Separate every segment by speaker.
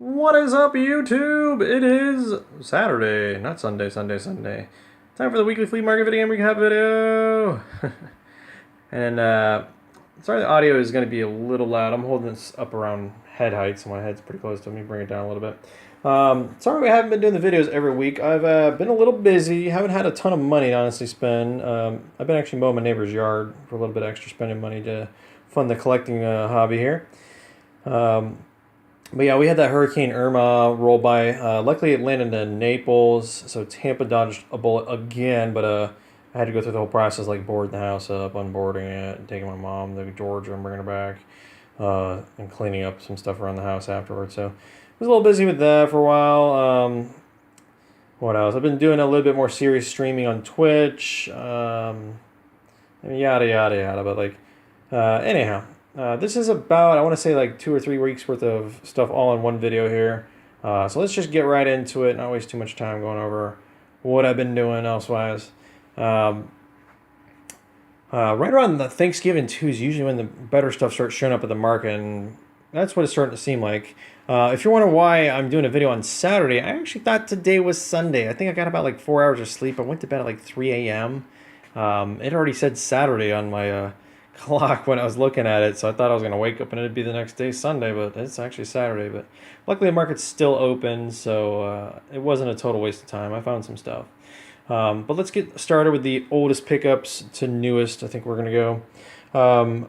Speaker 1: What is up, YouTube? It is Saturday, not Sunday, Sunday. Time for the weekly flea market video game recap video. and sorry the audio is going to be a little loud. I'm holding this up around head height, so my head's pretty close to me. Bring it down a little bit. Sorry we haven't been doing the videos every week. I've been a little busy. Haven't had a ton of money to honestly spend. I've been actually mowing my neighbor's yard for a little bit extra spending money to fund the collecting hobby here. But yeah, we had that Hurricane Irma roll by. Luckily, it landed in Naples, so Tampa dodged a bullet again. But I had to go through the whole process, like boarding the house up, unboarding it, and taking my mom to Georgia and bringing her back, and cleaning up some stuff around the house afterwards. So I was a little busy with that for a while. What else? I've been doing a little bit more serious streaming on Twitch. Yada yada yada. But anyhow. This is about, I want to say, like 2 or 3 weeks worth of stuff all in one video here. So let's just get right into it, not waste too much time going over what I've been doing elsewise. Right around the Thanksgiving too is usually when the better stuff starts showing up at the market, and that's what it's starting to seem like. If you're wondering why I'm doing a video on Saturday, I actually thought today was Sunday. I think I got about like 4 hours of sleep. I went to bed at like 3 a.m. It already said Saturday on my clock when I was looking at it, so I thought I was going to wake up and it'd be the next day, Sunday, but it's actually Saturday. But luckily the market's still open, so it wasn't a total waste of time. I found some stuff. But let's get started with the oldest pickups to newest. I think we're going to go. I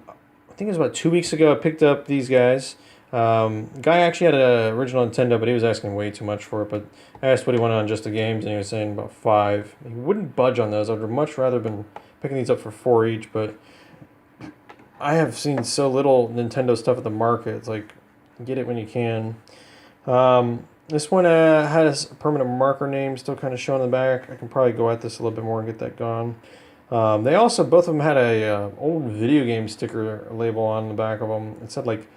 Speaker 1: think it was about 2 weeks ago I picked up these guys. Guy actually had an original Nintendo, but he was asking way too much for it. But I asked what he wanted on just the games, and he was saying about 5. He wouldn't budge on those. I'd much rather been picking these up for 4 each, but I have seen so little Nintendo stuff at the market. It's like, get it when you can. This one has a permanent marker name still kind of showing in the back. I can probably go at this a little bit more and get that gone. They also, both of them had a old video game sticker label on the back of them. It said like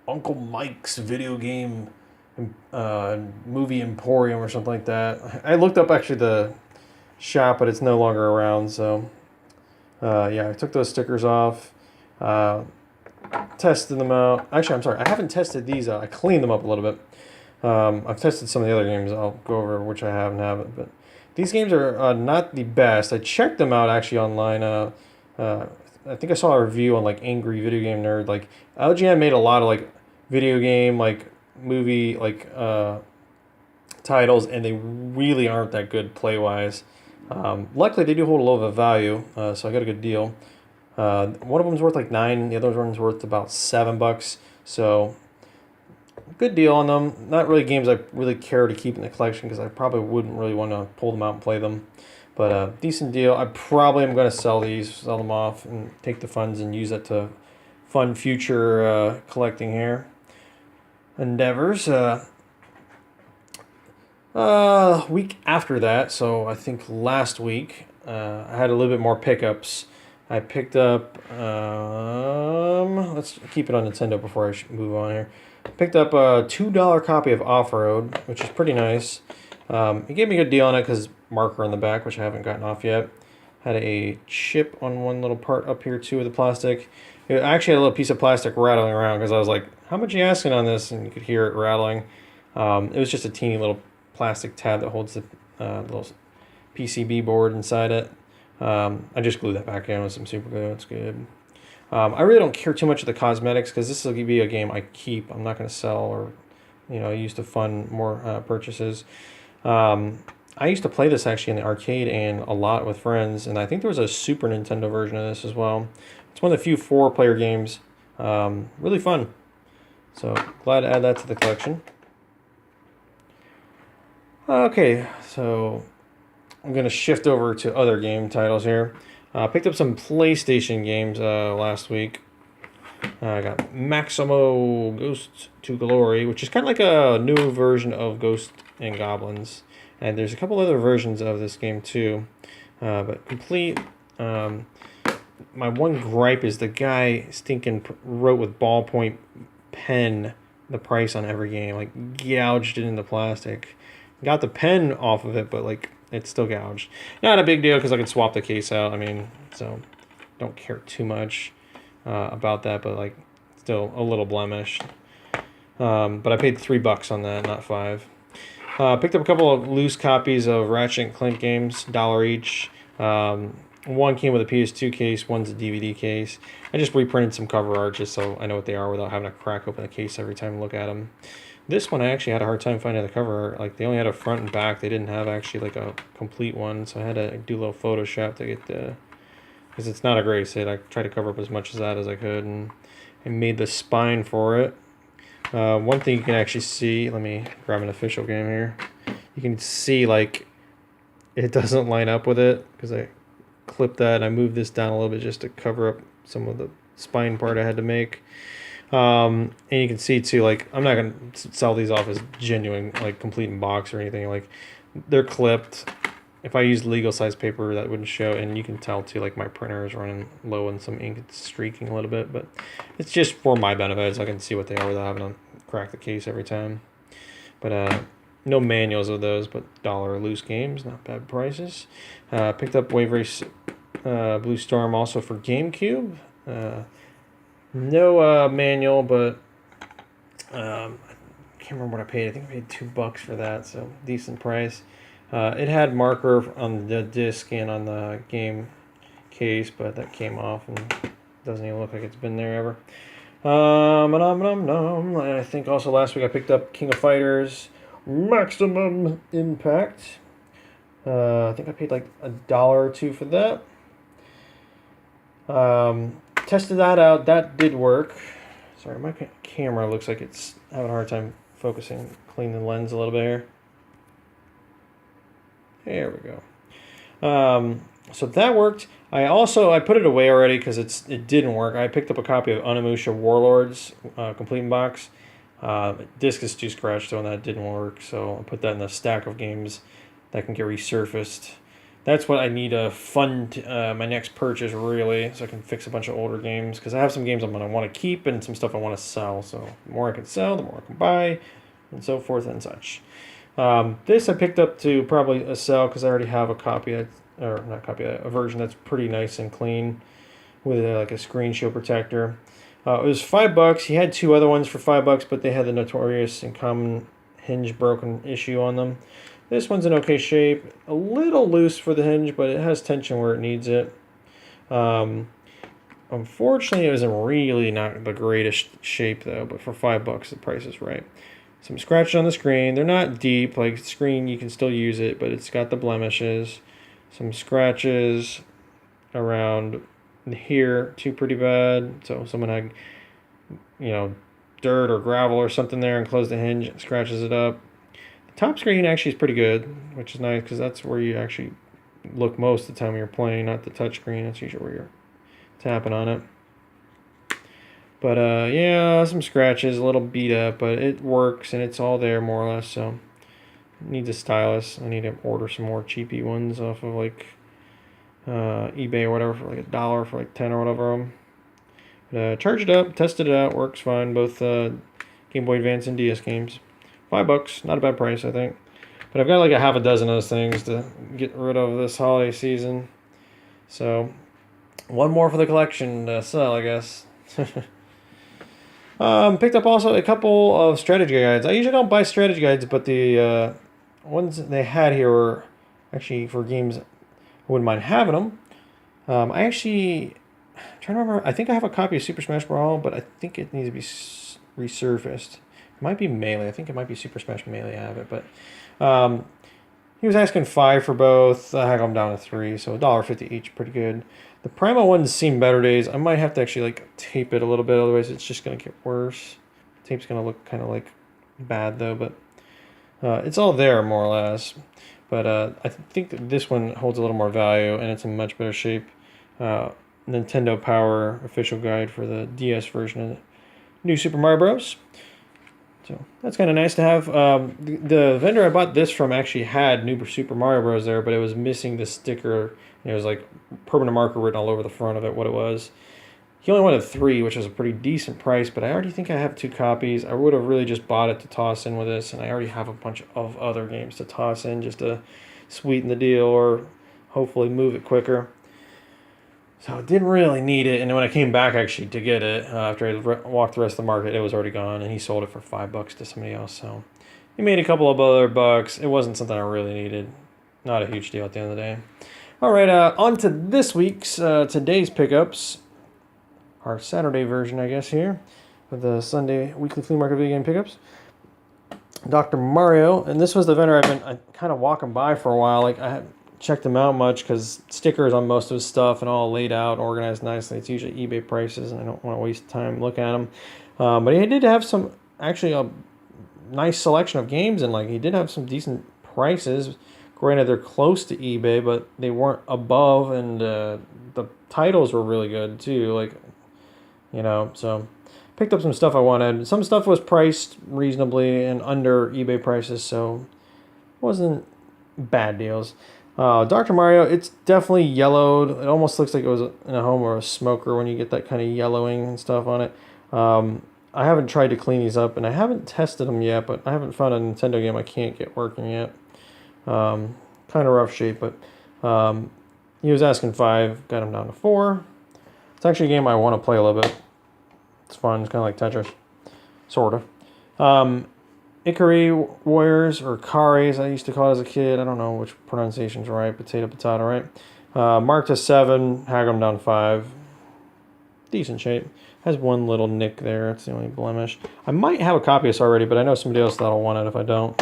Speaker 1: Uncle Mike's Video Game Movie Emporium or something like that. I looked up actually the shop, but it's no longer around. So yeah, I took those stickers off. Tested them out. Actually, I'm sorry, I haven't tested these out. I cleaned them up a little bit. I've tested some of the other games. I'll go over which I have and haven't. But these games are not the best. I checked them out actually online. I think I saw a review on like Angry Video Game Nerd. Like LGN made a lot of like video game, like movie, like titles, and they really aren't that good play wise. Luckily, they do hold a little bit of value, so I got a good deal. One of them's worth like $9. The other one's worth about $7. So good deal on them. Not really games I really care to keep in the collection because I probably wouldn't really want to pull them out and play them. But decent deal. I probably am going to sell them off, and take the funds and use that to fund future collecting here endeavors. Week after that, so I think last week, I had a little bit more pickups. I picked up, let's keep it on Nintendo before I move on here. I picked up a $2 copy of Off-Road, which is pretty nice. He gave me a good deal on it because marker on the back, which I haven't gotten off yet. Had a chip on one little part up here too with the plastic. It actually had a little piece of plastic rattling around because I was like, how much are you asking on this? And you could hear it rattling. It was just a teeny little plastic tab that holds the little PCB board inside it. I just glued that back in with some super glue. It's good. I really don't care too much of the cosmetics because this will be a game I keep. I'm not going to sell or, use to fund more purchases. I used to play this actually in the arcade and a lot with friends, and I think there was a Super Nintendo version of this as well. It's one of the few 4-player games. Really fun. So glad to add that to the collection. Okay, so I'm going to shift over to other game titles here. I picked up some PlayStation games last week. I got Maximo Ghost to Glory, which is kind of like a new version of Ghost and Goblins. And there's a couple other versions of this game too. But complete. My one gripe is the guy stinking wrote with ballpoint pen the price on every game. Like gouged it in the plastic. Got the pen off of it, but like it's still gouged. Not a big deal because I could swap the case out. I mean, so don't care too much about that, but like still a little blemish. But I paid $3 on that, not 5. Picked up a couple of loose copies of Ratchet and Clank games, $1 each. One came with a PS2 case, one's a DVD case. I just reprinted some cover art just so I know what they are without having to crack open the case every time and look at them. This one I actually had a hard time finding the cover art. Like, they only had a front and back. They didn't have actually like a complete one, so I had to do a little Photoshop to get the... Because it's not a great set. I tried to cover up as much of that as I could and made the spine for it. One thing you can actually see, let me grab an official game here. You can see like it doesn't line up with it because I clipped that and I moved this down a little bit just to cover up some of the spine part I had to make. And you can see too, like, I'm not gonna sell these off as genuine, like complete in box or anything. Like, they're clipped. If I used legal size paper, that wouldn't show, and you can tell too, like my printer is running low and some ink is streaking a little bit, but it's just for my benefit, so I can see what they are without having to crack the case every time. But no manuals of those, but $1 loose games, not bad prices. Picked up Wave Race Blue Storm also for GameCube. No manual, but I can't remember what I paid. I think I paid $2 for that, so decent price. It had marker on the disc and on the game case, but that came off and doesn't even look like it's been there ever. And I think also last week I picked up King of Fighters Maximum Impact. I think I paid like $1 or $2 for that. Tested that out. That did work. Sorry, my camera looks like it's having a hard time focusing. Clean the lens a little bit here. There we go. So that worked. I put it away already because it didn't work. I picked up a copy of Onimusha Warlords complete box. Disc is too scratched, so that didn't work. So I put that in the stack of games that can get resurfaced. That's what I need to fund my next purchase, really, so I can fix a bunch of older games. Because I have some games I'm going to want to keep and some stuff I want to sell. So the more I can sell, the more I can buy, and so forth and such. This I picked up to probably sell because I already have a copy, a version that's pretty nice and clean with like a screen shield protector. It was $5. He had 2 other ones for $5, but they had the notorious and common hinge broken issue on them. This one's in okay shape, a little loose for the hinge, but it has tension where it needs it. Unfortunately, it was in really not the greatest shape though, but for $5, the price is right. Some scratches on the screen. They're not deep, like screen, you can still use it, but it's got the blemishes. Some scratches around here, too pretty bad. So someone had, dirt or gravel or something there and closed the hinge, and scratches it up. The top screen actually is pretty good, which is nice because that's where you actually look most of the time when you're playing, not the touch screen. That's usually where you're tapping on it. But yeah, some scratches, a little beat up, but it works and it's all there more or less. So it needs a stylus. I need to order some more cheapy ones off of like eBay or whatever for like $1 for like 10 or whatever. But charged it up, tested it out, works fine. Both Game Boy Advance and DS games. $5, not a bad price, I think. But I've got like a half a dozen of those things to get rid of this holiday season. So one more for the collection to sell, I guess. Picked up also a couple of strategy guides. I usually don't buy strategy guides, but the ones that they had here were actually for games I wouldn't mind having them. I'm trying to remember, I think I have a copy of Super Smash Brawl, but I think it needs to be resurfaced. It might be Melee. I think it might be Super Smash Melee I have it, but he was asking $5 for both. I have them down to $3, so $1.50 each, pretty good. The Primal ones seem better days. I might have to actually like tape it a little bit, otherwise it's just gonna get worse. The tape's gonna look kind of like bad though, but it's all there more or less. But I think that this one holds a little more value and it's in much better shape. Nintendo Power official guide for the DS version of New Super Mario Bros. So that's kind of nice to have. The vendor I bought this from actually had New Super Mario Bros. There, but it was missing the sticker. It was like permanent marker written all over the front of it, what it was. He only wanted 3, which was a pretty decent price, but I already think I have 2 copies. I would have really just bought it to toss in with this, and I already have a bunch of other games to toss in just to sweeten the deal or hopefully move it quicker. So I didn't really need it. And when I came back actually to get it, after I walked the rest of the market, it was already gone. And he sold it for $5 to somebody else. So he made a couple of other bucks. It wasn't something I really needed. Not a huge deal at the end of the day. All right, on to this week's, today's pickups. Our Saturday version, I guess, here. With the Sunday weekly flea market video game pickups. Dr. Mario. And this was the vendor I've been kind of walking by for a while. Like, I hadn't checked him out much because stickers on most of his stuff and all laid out and organized nicely. It's usually eBay prices, and I don't want to waste time looking at them. But he did have some, actually, a nice selection of games, and like he did have some decent prices. Granted, they're close to eBay, but they weren't above, and the titles were really good too. Like, so picked up some stuff I wanted. Some stuff was priced reasonably and under eBay prices, so it wasn't bad deals. Dr. Mario, it's definitely yellowed. It almost looks like it was in a home or a smoker when you get that kind of yellowing and stuff on it. I haven't tried to clean these up, and I haven't tested them yet, but I haven't found a Nintendo game I can't get working yet. Kind of rough shape, but he was asking 5, got him down to 4. It's actually a game I want to play a little bit. It's fun. It's kind of like Tetris, sort of. Ikari Warriors, or Kares, I used to call it as a kid. I don't know which pronunciation's right. Potato, right? Marked a 7, haggled him down to 5. Decent shape. Has one little nick there. It's the only blemish. I might have a copy of this already, but I know somebody else that'll want it if I don't.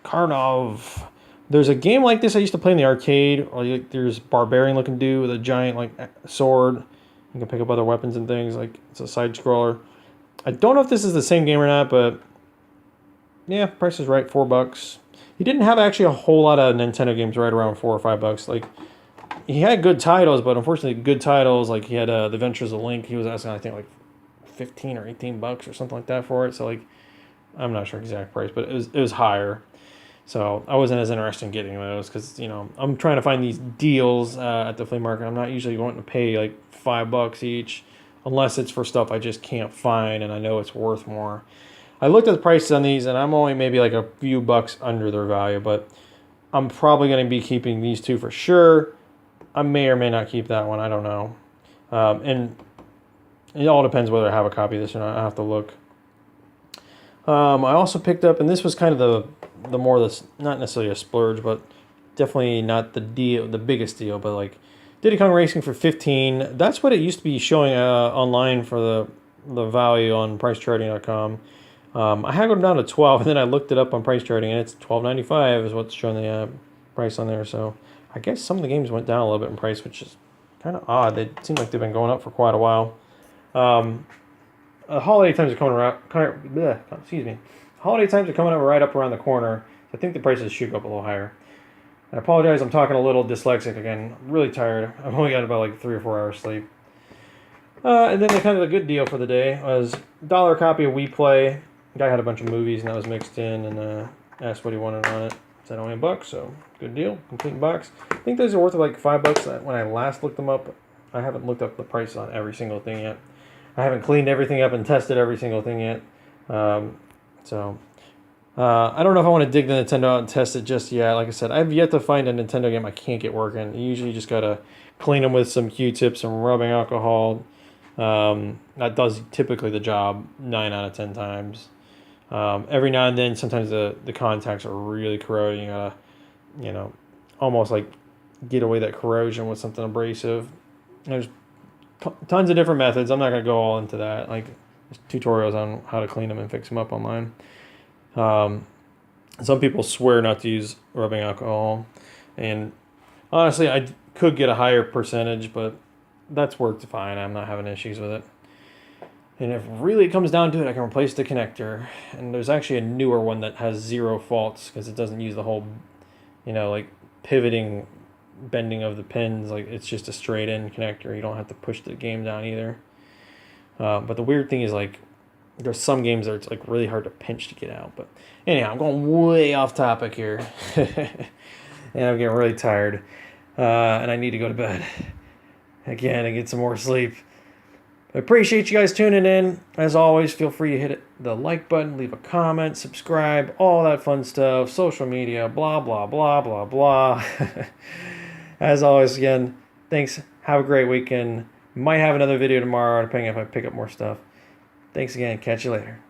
Speaker 1: Karnov. There's a game like this I used to play in the arcade. There's barbarian looking dude with a giant sword. You can pick up other weapons and things. Like, it's a side scroller. I don't know if this is the same game or not, but yeah, price is right, $4. He didn't have actually a whole lot of Nintendo games right around $4 or $5. Like, he had good titles, but unfortunately, good titles, like he had The Adventures of Link. He was asking, I think, like $15 or $18 or something like that for it. So, like, I'm not sure exact price, but it was higher. So I wasn't as interested in getting those because, I'm trying to find these deals at the flea market. I'm not usually wanting to pay like $5 each unless it's for stuff I just can't find and I know it's worth more. I looked at the prices on these, and I'm only maybe like a few bucks under their value, but I'm probably going to be keeping these two for sure. I may or may not keep that one. I don't know. And it all depends whether I have a copy of this or not. I have to look. I also picked up, and this was kind of the more that's not necessarily a splurge, but definitely not the biggest deal, but like Diddy Kong Racing for 15. That's what it used to be showing online for the value on pricecharting.com. I haggled down to 12, and then I looked it up on price charting, and it's $12.95 is what's showing the price on there. So I guess some of the games went down a little bit in price, which is kind of odd. They seem like they've been going up for quite a while. Holiday times are coming around. Holiday times are coming up right up around the corner. So I think the prices should go up a little higher. I apologize. I'm talking a little dyslexic again. I'm really tired. I've only got about like 3 or 4 hours sleep. And then the good deal for the day was $1 copy of We Play. The guy had a bunch of movies, and that was mixed in, and asked what he wanted on it. Said only $1, so good deal. Complete box. I think those are worth like $5 when I last looked them up. I haven't looked up the price on every single thing yet. I haven't cleaned everything up and tested every single thing yet. I don't know if I want to dig the Nintendo out and test it just yet. Like I said, I've yet to find a Nintendo game I can't get working. You usually just got to clean them with some Q-tips and rubbing alcohol. That does typically the job 9 out of 10 times. Every now and then, sometimes the contacts are really corroding. You gotta, almost like get away that corrosion with something abrasive. There's tons of different methods. I'm not gonna go all into that. Like, there's tutorials on how to clean them and fix them up online. Some people swear not to use rubbing alcohol, and honestly, I could get a higher percentage, but that's worked fine. I'm not having issues with it. And if really it comes down to it, I can replace the connector. And there's actually a newer one that has 0 faults because it doesn't use the whole, like pivoting, bending of the pins. Like, it's just a straight in connector. You don't have to push the game down either. But the weird thing is, like, there's some games that it's like really hard to pinch to get out. But anyhow, I'm going way off topic here. And I'm getting really tired. And I need to go to bed again and get some more sleep. I appreciate you guys tuning in. As always, feel free to hit the like button, leave a comment, subscribe, all that fun stuff, social media, blah, blah, blah, blah, blah. As always, again, thanks. Have a great weekend. Might have another video tomorrow, depending if I pick up more stuff. Thanks again. Catch you later.